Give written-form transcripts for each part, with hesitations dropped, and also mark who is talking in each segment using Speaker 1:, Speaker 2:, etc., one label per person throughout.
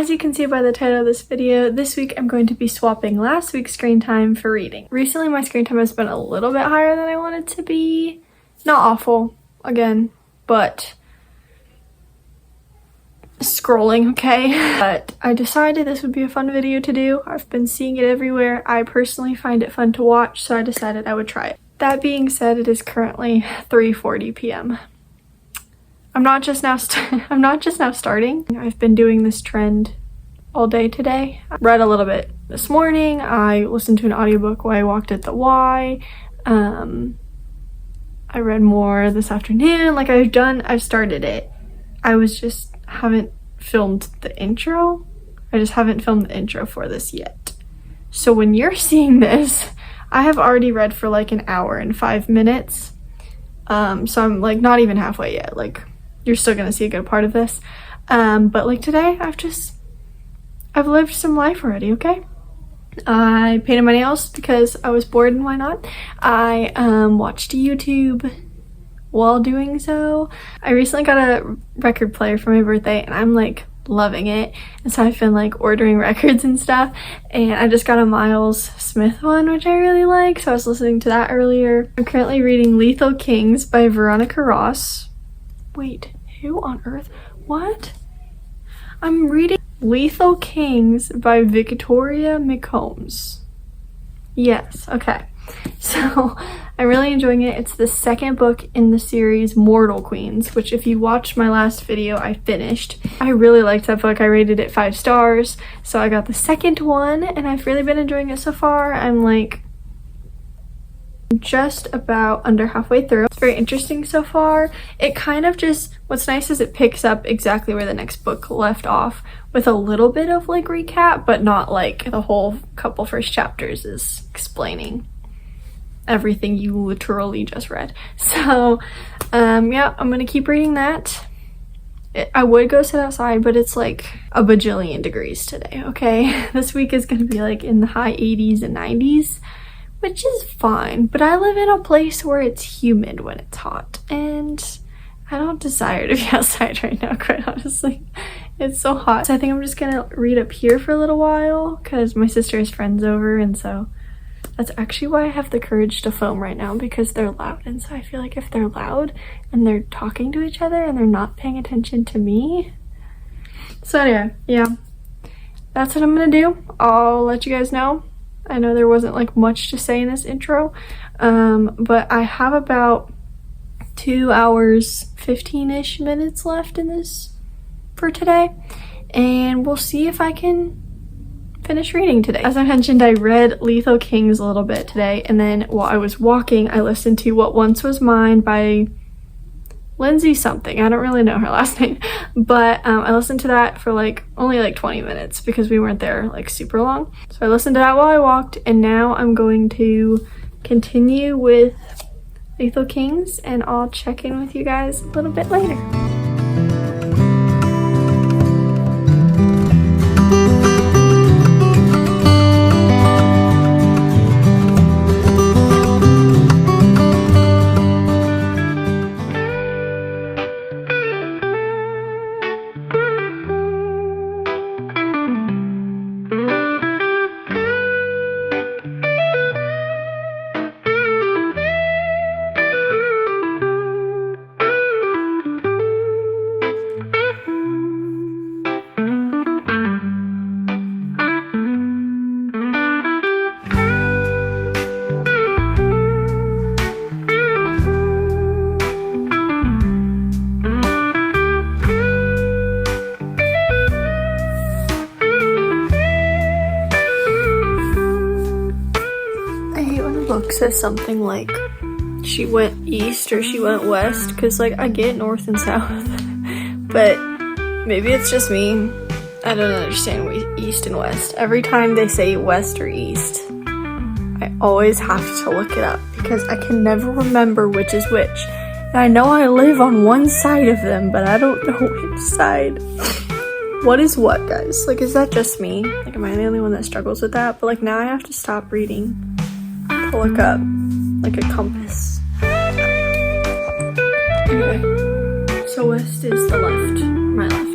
Speaker 1: As you can see by the title of this video, this week I'm going to be swapping last week's screen time for reading. Recently my screen time has been a little bit higher than I want it to be. Not awful, again, but scrolling, okay? But I decided this would be a fun video to do. I've been seeing it everywhere. I personally find it fun to watch, so I decided I would try it. That being said, it is currently 3:40 p.m. I'm not just now starting. I've been doing this trend all day today. I read a little bit this morning. I listened to an audiobook while I walked at the Y. I read more this afternoon. Like I've started it. Haven't filmed the intro. I just haven't filmed the intro for this yet. So when you're seeing this, I have already read for like an hour and 5 minutes. So I'm like not even halfway yet. Like you're still gonna see a good part of this. But like today, I've lived some life already, okay? I painted my nails because I was bored and why not? I watched YouTube while doing so. I recently got a record player for my birthday and I'm like loving it. And so I've been like ordering records and stuff. And I just got a Miles Smith one, which I really like. So I was listening to that earlier. I'm currently reading Lethal Kings by Veronica Ross. Wait, who on earth? What? I'm reading Lethal Kings by Victoria McCombs. Yes, okay. So I'm really enjoying it. It's the second book in the series Mortal Queens, which if you watched my last video, I finished. I really liked that book. I rated it 5 stars. So I got the second one and I've really been enjoying it so far. I'm like just about under halfway through. It's very interesting so far. It kind of just, what's nice is it picks up exactly where the next book left off with a little bit of like recap, but not like the whole couple first chapters is explaining everything you literally just read. So yeah, I'm gonna keep reading that. I would go sit outside, but it's like a bajillion degrees today, okay? This week is gonna be like in the high 80s and 90s, which is fine, but I live in a place where it's humid when it's hot, and I don't desire to be outside right now, quite honestly. It's so hot. So I think I'm just gonna read up here for a little while because my sister has friends over, and so that's actually why I have the courage to film right now, because they're loud. And so I feel like if they're loud and they're talking to each other and they're not paying attention to me. So anyway, yeah, that's what I'm gonna do. I'll let you guys know. I know there wasn't like much to say in this intro, but I have about 2 hours 15-ish minutes left in this for today, and we'll see if I can finish reading today. As I mentioned, I read Lethal Kings a little bit today, and then while I was walking I listened to What Once Was Mine by Lindsay something. I don't really know her last name, but I listened to that for like only like 20 minutes because we weren't there like super long. So I listened to that while I walked, and now I'm going to continue with Lethal Kings, and I'll check in with you guys a little bit later. Book says something like she went east or she went west, because like I get north and south but maybe it's just me. I don't understand east and west. Every time they say west or east, I always have to look it up because I can never remember which is which. And I know I live on one side of them, but I don't know which side. What is what, guys? Like, is that just me? Like, am I the only one that struggles with that? But like now I have to stop reading to look up like a compass. Anyway, so west is the left, my left.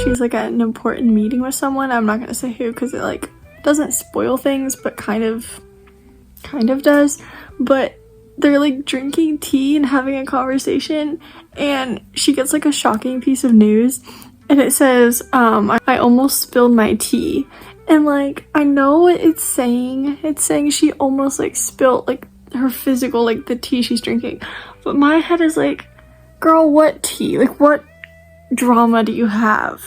Speaker 1: she's like at an important meeting with someone. I'm not gonna say who because it like doesn't spoil things, but kind of does. But they're like drinking tea and having a conversation, and she gets like a shocking piece of news, and it says, I almost spilled my tea. And like, I know what it's saying. It's saying she almost like spilled like her physical, like the tea she's drinking. But my head is like, girl, what tea? Like, what drama do you have?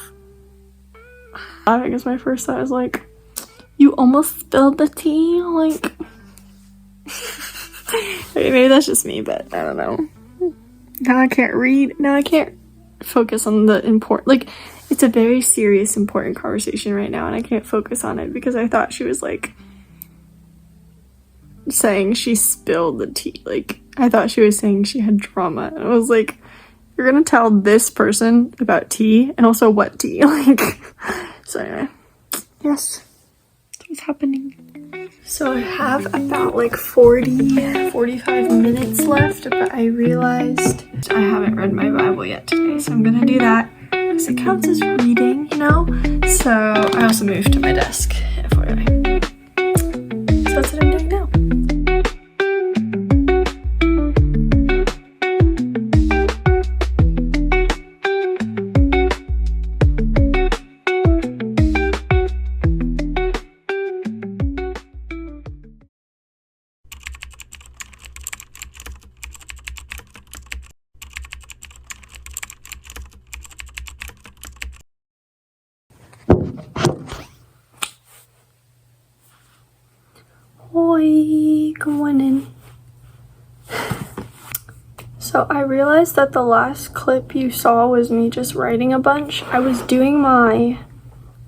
Speaker 1: I guess my first thought is like, you almost spilled the tea? Like, okay, maybe that's just me, but I don't know. Now I can't read. Now I can't focus on the important, like, it's a very serious, important conversation right now, and I can't focus on it because I thought she was like saying she spilled the tea. Like, I thought she was saying she had drama. And I was like, you're gonna tell this person about tea, and also what tea? Like, so anyway, yes, that's what's happening. So I have about like 45 minutes left, but I realized I haven't read my Bible yet today, so I'm gonna do that. Because it counts as reading, you know? So I also moved to my desk, FYI. So that's what I'm doing now. Hoi, good morning. So I realized that the last clip you saw was me just writing a bunch. I was doing my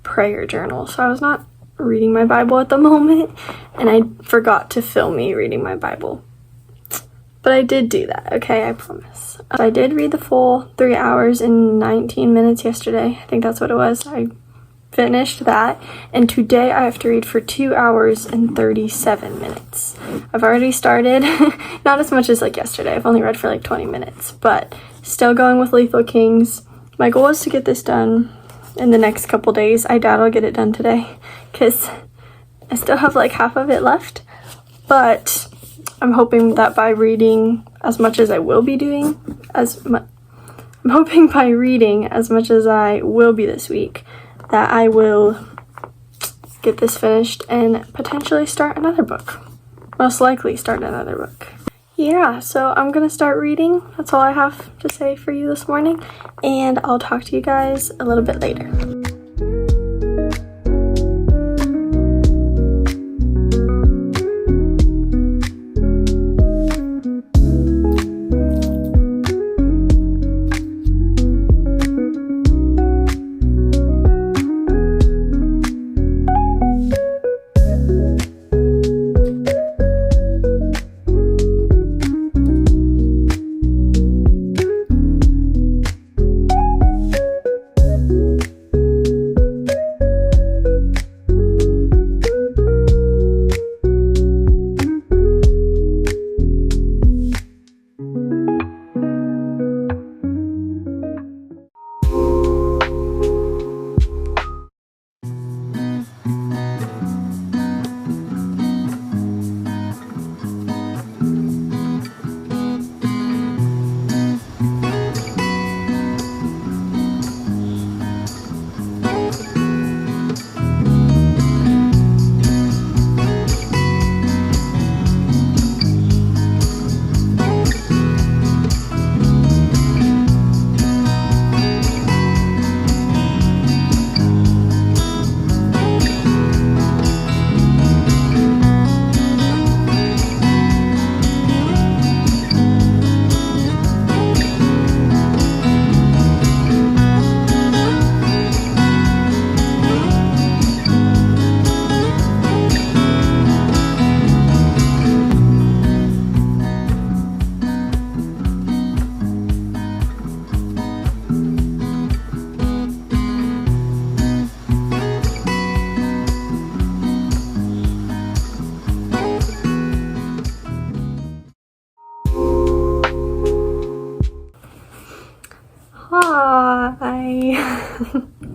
Speaker 1: prayer journal, so I was not reading my Bible at the moment, and I forgot to film me reading my Bible. But I did do that, okay, I promise. I did read the full 3 hours and 19 minutes yesterday. I think that's what it was. I finished that, and today I have to read for 2 hours and 37 minutes. I've already started, not as much as like yesterday. I've only read for like 20 minutes, but still going with Lethal Kings. My goal is to get this done in the next couple days. I doubt I'll get it done today because I still have like half of it left, but I'm hoping that by reading as much as I will be doing, I'm hoping by reading as much as I will be this week, that I will get this finished and potentially start another book. Most likely start another book. Yeah, so I'm gonna start reading. That's all I have to say for you this morning, and I'll talk to you guys a little bit later.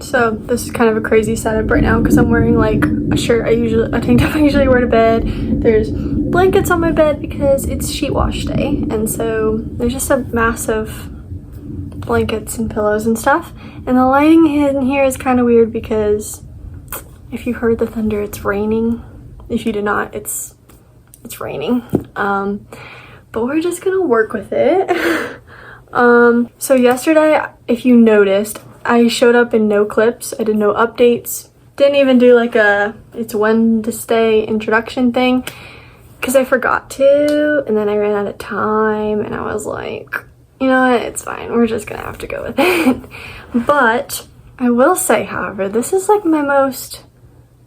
Speaker 1: So this is kind of a crazy setup right now because I'm wearing like a shirt a tank top I usually wear to bed. There's blankets on my bed because it's sheet wash day, and so there's just a mass of blankets and pillows and stuff. And the lighting in here is kind of weird because if you heard the thunder, it's raining. If you did not, it's raining. But we're just gonna work with it. So yesterday, if you noticed, I showed up in no clips. I did no updates. Didn't even do like a it's Wednesday introduction thing because I forgot to, and then I ran out of time and I was like, you know what, it's fine. We're just gonna have to go with it. But I will say, however, this is like my most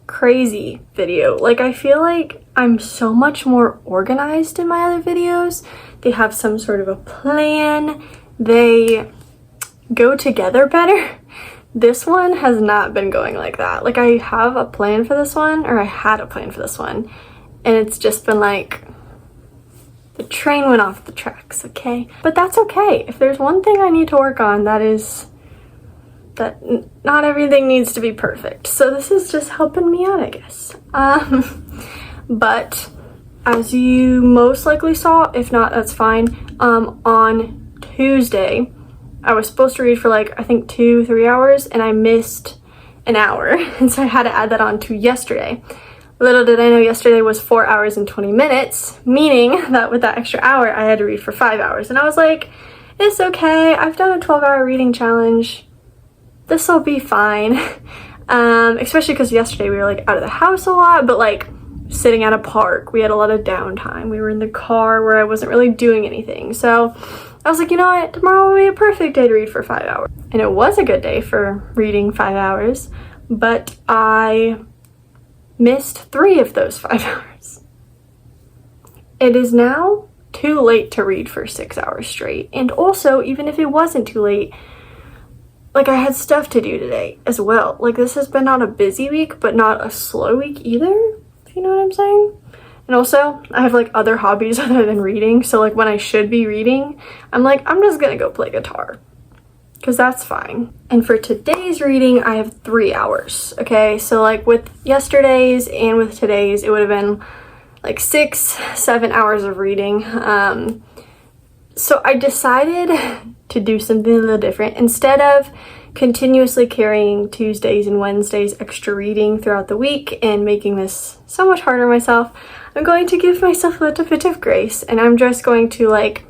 Speaker 1: crazy video. Like, I feel like I'm so much more organized in my other videos. They have some sort of a plan. They go together better. This one has not been going like that. Like, I have a plan for this one, or I had a plan for this one, and it's just been like the train went off the tracks, okay? But that's okay. If there's one thing I need to work on, that is that not everything needs to be perfect. So this is just helping me out, I guess. But as you most likely saw, if not, that's fine. On Tuesday, I was supposed to read for like, I think 2-3 hours, and I missed an hour. And so I had to add that on to yesterday. Little did I know yesterday was 4 hours and 20 minutes, meaning that with that extra hour, I had to read for 5 hours. And I was like, it's okay. I've done a 12-hour reading challenge. This will be fine. Especially because yesterday we were like out of the house a lot, but like sitting at a park. We had a lot of downtime. We were in the car where I wasn't really doing anything. So I was like, you know what? Tomorrow will be a perfect day to read for 5 hours. And it was a good day for reading 5 hours, but I missed 3 of those 5 hours. It is now too late to read for 6 hours straight. And also, even if it wasn't too late, like, I had stuff to do today as well. Like, this has been not a busy week, but not a slow week either, if you know what I'm saying. And also, I have like other hobbies other than reading. So like when I should be reading, I'm like, I'm just gonna go play guitar, because that's fine. And for today's reading, I have 3 hours, okay? So like with yesterday's and with today's, it would have been like 6-7 hours of reading. So I decided to do something a little different. Instead of continuously carrying Tuesdays and Wednesdays extra reading throughout the week and making this so much harder on myself, I'm going to give myself a little bit of grace, and I'm just going to like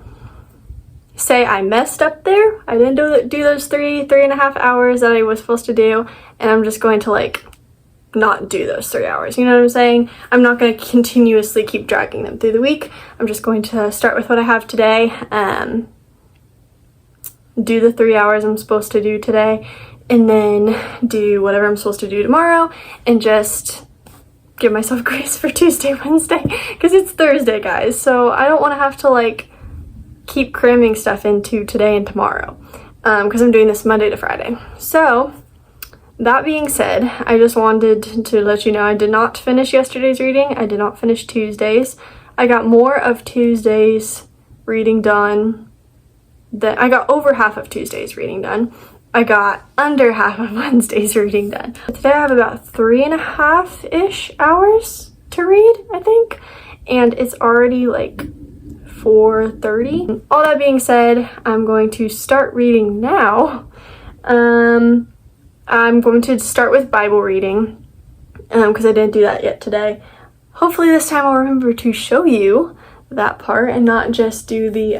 Speaker 1: say I messed up there. I didn't do those 3.5 hours that I was supposed to do, and I'm just going to like not do those 3 hours. You know what I'm saying? I'm not going to continuously keep dragging them through the week. I'm just going to start with what I have today, do the 3 hours I'm supposed to do today, and then do whatever I'm supposed to do tomorrow, and just give myself grace for Tuesday, Wednesday, because it's Thursday, guys. So I don't want to have to like keep cramming stuff into today and tomorrow, because I'm doing this Monday to Friday. So that being said, I just wanted to let you know I did not finish yesterday's reading. I did not finish Tuesday's. I got more of Tuesday's reading done. I got over half of Tuesday's reading done. I got under half of Wednesday's reading done. Today I have about 3.5-ish hours to read, I think. And it's already like 4:30. All that being said, I'm going to start reading now. I'm going to start with Bible reading because I didn't do that yet today. Hopefully this time I'll remember to show you that part and not just do the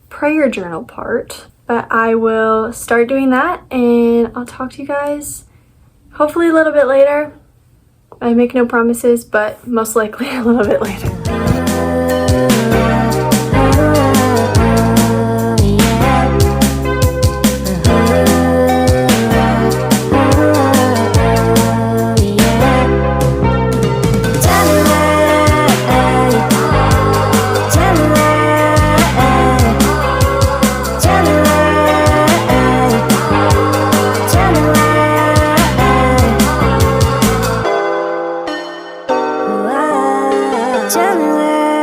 Speaker 1: prayer journal part. But I will start doing that, and I'll talk to you guys hopefully a little bit later. I make no promises, but most likely a little bit later.
Speaker 2: January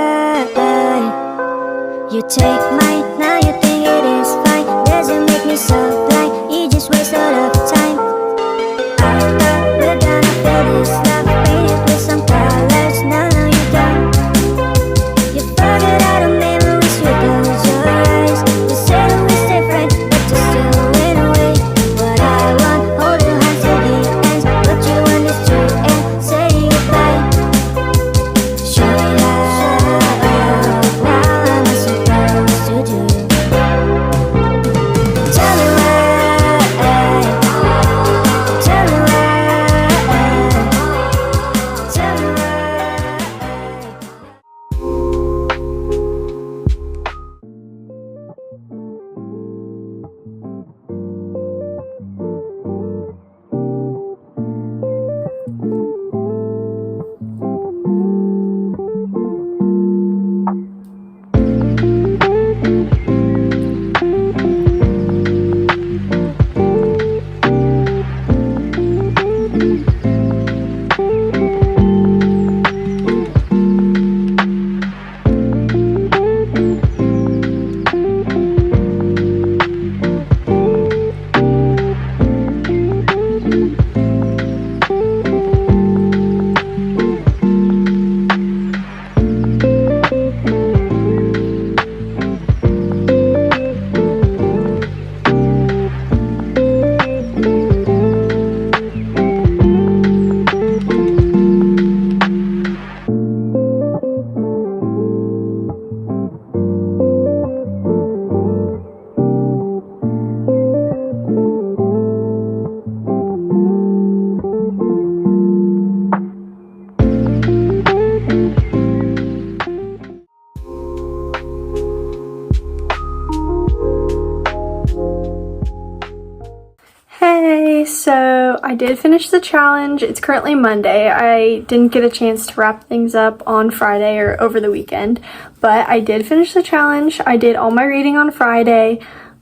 Speaker 1: did finish the challenge. It's currently Monday. I didn't get a chance to wrap things up on Friday or over the weekend, but I did finish the challenge. I did all my reading on Friday.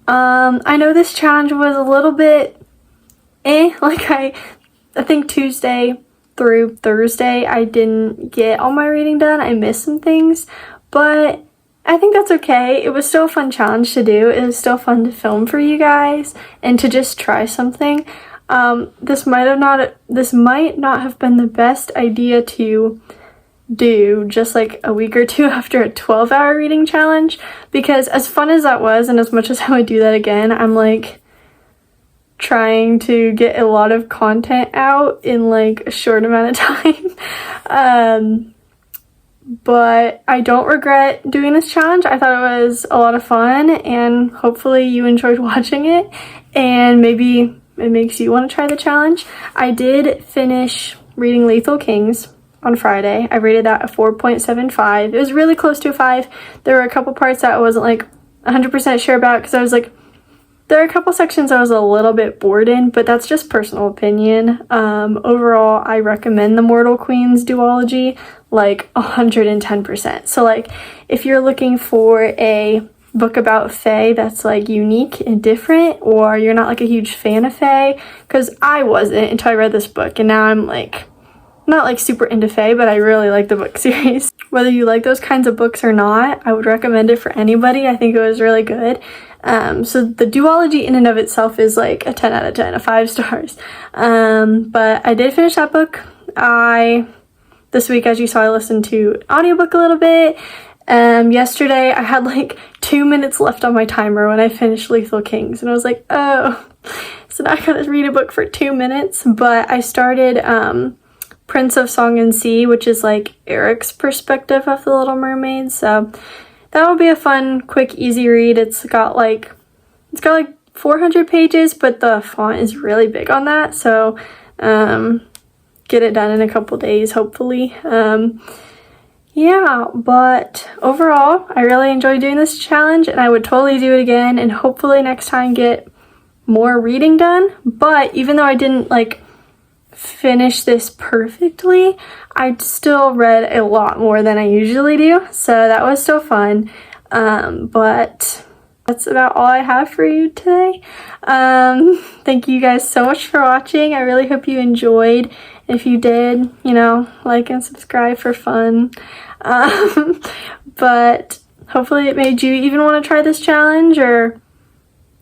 Speaker 1: I know this challenge was a little bit like I think Tuesday through Thursday I didn't get all my reading done. I missed some things, but I think that's okay. It was still a fun challenge to do. It was still fun to film for you guys and to just try something. This might not have been the best idea to do just like a week or two after a 12-hour reading challenge, because as fun as that was and as much as I would do that again, I'm like trying to get a lot of content out in like a short amount of time. But I don't regret doing this challenge. I thought it was a lot of fun, and hopefully you enjoyed watching it and maybe it makes you want to try the challenge. I did finish reading Lethal Kings on Friday. I rated that a 4.75. It was really close to a 5. There were a couple parts that I wasn't like 100% sure about because I was like, there are a couple sections I was a little bit bored in, but that's just personal opinion. Overall, I recommend the Mortal Queens duology like 110%. So like if you're looking for a book about Fae that's like unique and different, or you're not like a huge fan of Fae, because I wasn't until I read this book, and now I'm like not like super into Fae, but I really like the book series. Whether you like those kinds of books or not, I would recommend it for anybody. I think it was really good. So the duology in and of itself is like a 10 out of 10, a 5 stars. But I did finish that book. This week, as you saw, I listened to an audiobook a little bit. Yesterday I had like 2 minutes left on my timer when I finished Lethal Kings, and I was like, oh, so now I gotta read a book for 2 minutes. But I started Prince of Song and Sea, which is like Eric's perspective of The Little Mermaid, so that will be a fun, quick, easy read. It's got like 400 pages, but the font is really big on that, so get it done in a couple days, hopefully. Yeah, but overall, I really enjoyed doing this challenge, and I would totally do it again, and hopefully next time get more reading done. But even though I didn't like finish this perfectly, I still read a lot more than I usually do, so that was still fun. But that's about all I have for you today. Thank you guys so much for watching. I really hope you enjoyed. If you did, you know, like and subscribe for fun. But hopefully it made you even want to try this challenge, or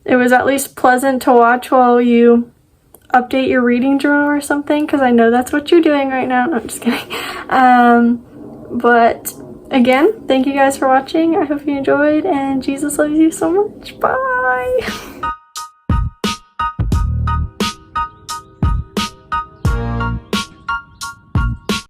Speaker 1: it was at least pleasant to watch while you update your reading journal or something, because I know that's what you're doing right now. No, I'm just kidding. But again, thank you guys for watching. I hope you enjoyed, and Jesus loves you so much. Bye!